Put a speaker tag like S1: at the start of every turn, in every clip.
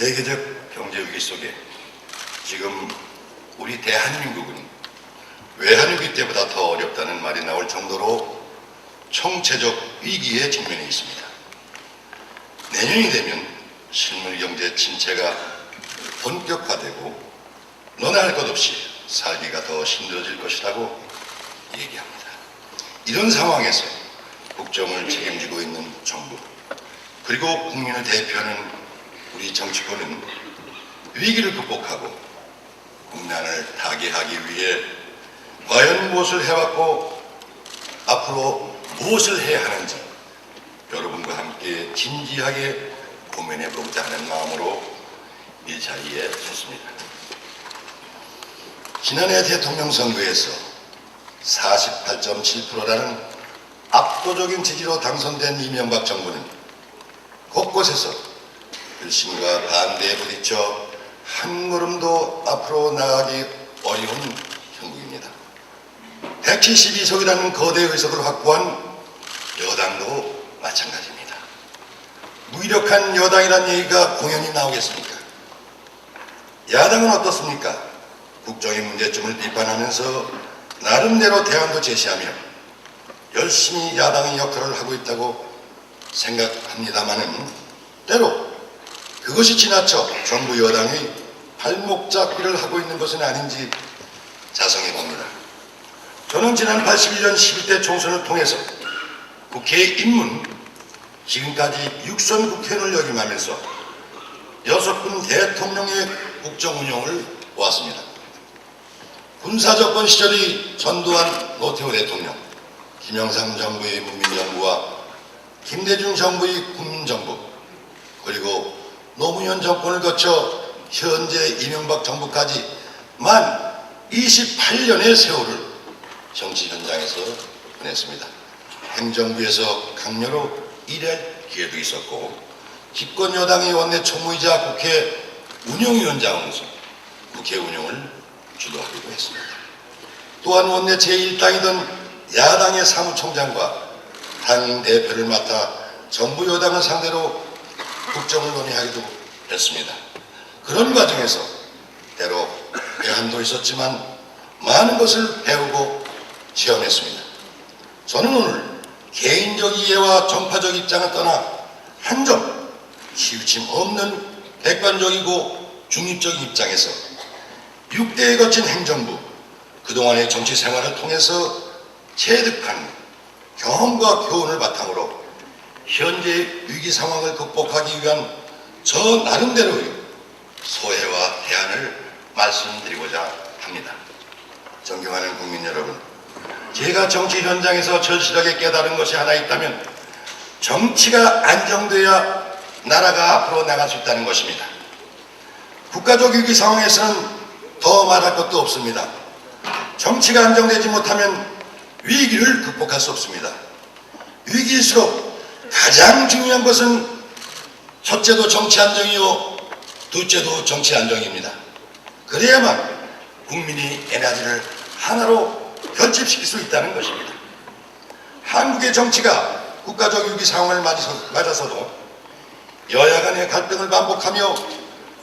S1: 세계적 경제 위기 속에 지금 우리 대한민국은 외환위기 때보다 더 어렵다는 말이 나올 정도로 총체적 위기에 직면해 있습니다. 내년이 되면 실물경제 침체가 본격화되고 너나 할 것 없이 살기가 더 힘들어질 것이라고 얘기합니다. 이런 상황에서 국정을 책임지고 있는 정부 그리고 국민을 대표하는 우리 정치권은 위기를 극복하고 국난을 타개하기 위해 과연 무엇을 해왔고 앞으로 무엇을 해야 하는지 여러분과 함께 진지하게 고민해보고자 하는 마음으로 이 자리에 섰습니다. 지난해 대통령 선거에서 48.7%라는 압도적인 지지로 당선된 이명박 정부는 곳곳에서 불신과 반대에 부딪혀 한 걸음도 앞으로 나가기 어려운 형국입니다. 172석이라는 거대 의석을 확보한 여당도 마찬가지입니다. 무기력한 여당이란 얘기가 공연히 나오겠습니까? 야당은 어떻습니까? 국정의 문제점을 비판하면서 나름대로 대안도 제시하며 열심히 야당의 역할을 하고 있다고 생각합니다마는 때로 그것이 지나쳐 정부 여당의 발목 잡기를 하고 있는 것은 아닌지 자성해 봅니다. 저는 지난 81년 11대 총선을 통해서 국회 입문 지금까지 6선 국회의원을 역임하면서 6분 대통령의 국정 운영을 보았습니다. 군사정권 시절의 전두환 노태우 대통령, 김영삼 정부의 문민정부와 김대중 정부의 국민정부, 그리고 노무현 정권을 거쳐 현재 이명박 정부까지 만 28년의 세월을 정치 현장에서 보냈습니다. 행정부에서 강요로 일할 기회도 있었고 집권 여당의 원내 총무이자 국회 운영위원장으로서 국회 운영을 주도하기도 했습니다. 또한 원내 제1당이던 야당의 사무총장과 당대표를 맡아 정부 여당을 상대로 국정을 논의하기도 했습니다. 그런 과정에서 때로 배한도 있었지만 많은 것을 배우고 체험했습니다. 저는 오늘 개인적 이해와 정파적 입장을 떠나 한 점 치우침 없는 객관적이고 중립적인 입장에서 6대에 거친 행정부, 그동안의 정치 생활을 통해서 체득한 경험과 교훈을 바탕으로 현재 위기 상황을 극복하기 위한 저 나름대로의 소회와 대안을 말씀드리고자 합니다. 존경하는 국민 여러분, 제가 정치 현장에서 절실하게 깨달은 것이 하나 있다면 정치가 안정돼야 나라가 앞으로 나갈 수 있다는 것입니다. 국가적 위기 상황에서는 더 말할 것도 없습니다. 정치가 안정되지 못하면 위기를 극복할 수 없습니다. 위기일수록 가장 중요한 것은 첫째도 정치 안정이요 둘째도 정치 안정입니다. 그래야만 국민이 에너지를 하나로 결집시킬 수 있다는 것입니다. 한국의 정치가 국가적 위기 상황을 맞아서도 여야 간의 갈등을 반복하며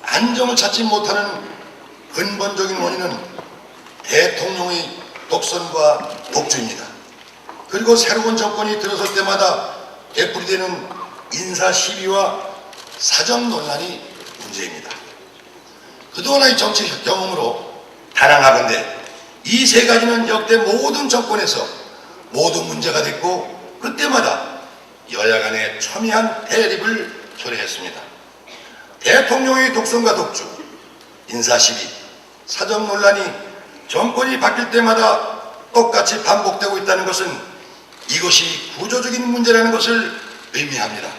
S1: 안정을 찾지 못하는 근본적인 원인은 대통령의 독선과 독주입니다. 그리고 새로운 정권이 들어설 때마다 되풀이되는 인사 시비와 사정 논란이 문제입니다. 그동안의 정치 경험으로 단항하건대 이 세 가지는 역대 모든 정권에서 모두 문제가 됐고 그때마다 여야 간의 첨예한 대립을 초래했습니다. 대통령의 독선과 독주, 인사시비, 사정 논란이 정권이 바뀔 때마다 똑같이 반복되고 있다는 것은 이것이 구조적인 문제라는 것을 의미합니다.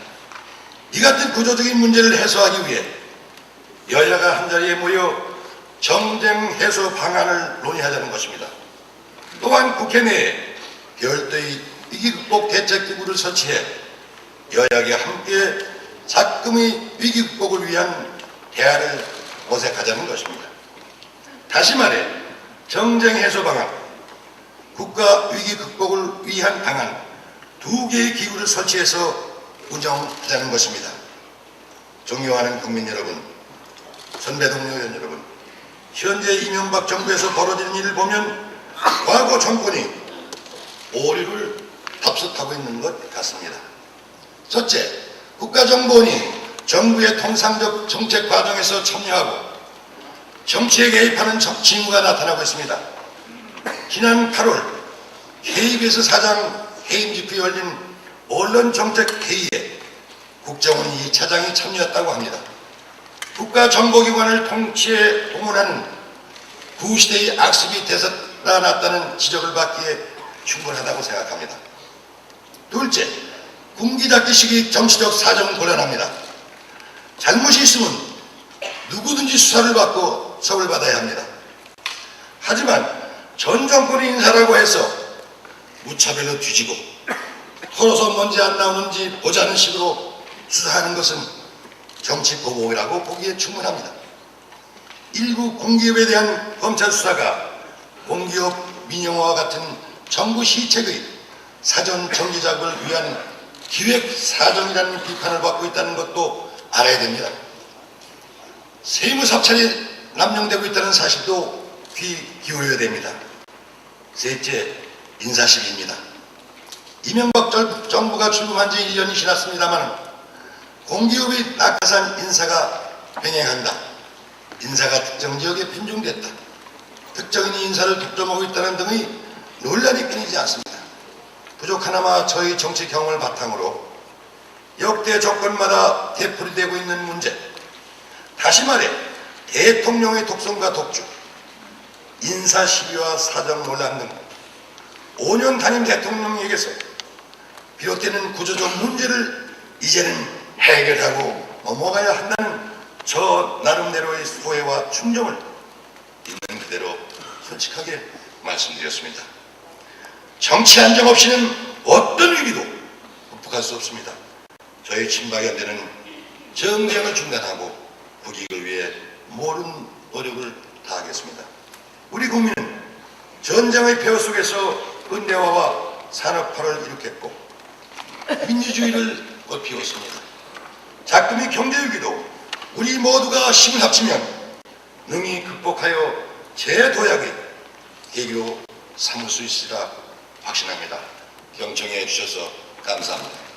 S1: 이 같은 구조적인 문제를 해소하기 위해 여야가 한자리에 모여 정쟁 해소 방안을 논의하자는 것입니다. 또한 국회 내에 별도의 위기 극복 대책기구를 설치해 여야가 함께 작금의 위기 극복을 위한 대안을 모색하자는 것입니다. 다시 말해 정쟁 해소 방안, 국가 위기 극복을 위한 방안 두 개의 기구를 설치해서 운영하자는 것입니다. 존경하는 국민 여러분, 선배 동료 의원 여러분, 현재 이명박 정부에서 벌어지는 일을 보면 과거 정권이 오류를 답습하고 있는 것 같습니다. 첫째, 국가정보원이 정부의 통상적 정책 과정에서 참여하고 정치에 개입하는 징후가 나타나고 있습니다. 지난 8월 KBS 사장 해임 직후에 열린 언론정책회의에 국정원 2차장이 참여했다고 합니다. 국가정보기관을 통치에 동원하는 구시대의 악습이 되살아났다는 지적을 받기에 충분하다고 생각합니다. 둘째, 군기잡기식의 정치적 사정은 곤란합니다. 잘못이 있으면 누구든지 수사를 받고 처벌받아야 합니다. 하지만 전 정권의 인사라고 해서 무차별로 뒤지고 털어서 먼지 안 나오는지 보자는 식으로 수사하는 것은 정치 보복이라고 보기에 충분합니다. 일부 공기업에 대한 검찰 수사가 공기업 민영화와 같은 정부 시책의 사전 정기 작업을 위한 기획 사정이라는 비판을 받고 있다는 것도 알아야 됩니다. 세무 사찰이 남용되고 있다는 사실도 귀 기울여야 됩니다. 셋째, 인사시비입니다. 이명박 정부가 출범한 지 1년이 지났습니다만 공기업의 낙하산 인사가 병행한다. 인사가 특정 지역에 편중됐다. 특정인이 인사를 독점하고 있다는 등의 논란이 끊이지 않습니다. 부족하나마 저희 정치 경험을 바탕으로 역대 정권마다 되풀이되고 있는 문제, 다시 말해 대통령의 독선과 독주, 인사시비와 사정 논란 등 5년 단임 대통령에게서 비롯되는 구조적 문제를 이제는 해결하고 넘어가야 한다는 저 나름대로의 소회와 충정을 있는 그대로 솔직하게 말씀드렸습니다. 정치 안정 없이는 어떤 위기도 극복할 수 없습니다. 저희 친박연대는 정쟁을 중단하고 국익을 위해 모든 노력을 다하겠습니다. 우리 국민은 전쟁의 폐허 속에서 은대화와 산업화를 이룩했고 민주주의를 꽃피웠습니다. 작금이 경제위기도 우리 모두가 힘을 합치면 능히 극복하여 재도약의 계기로 삼을 수 있으리라 확신합니다. 경청해 주셔서 감사합니다.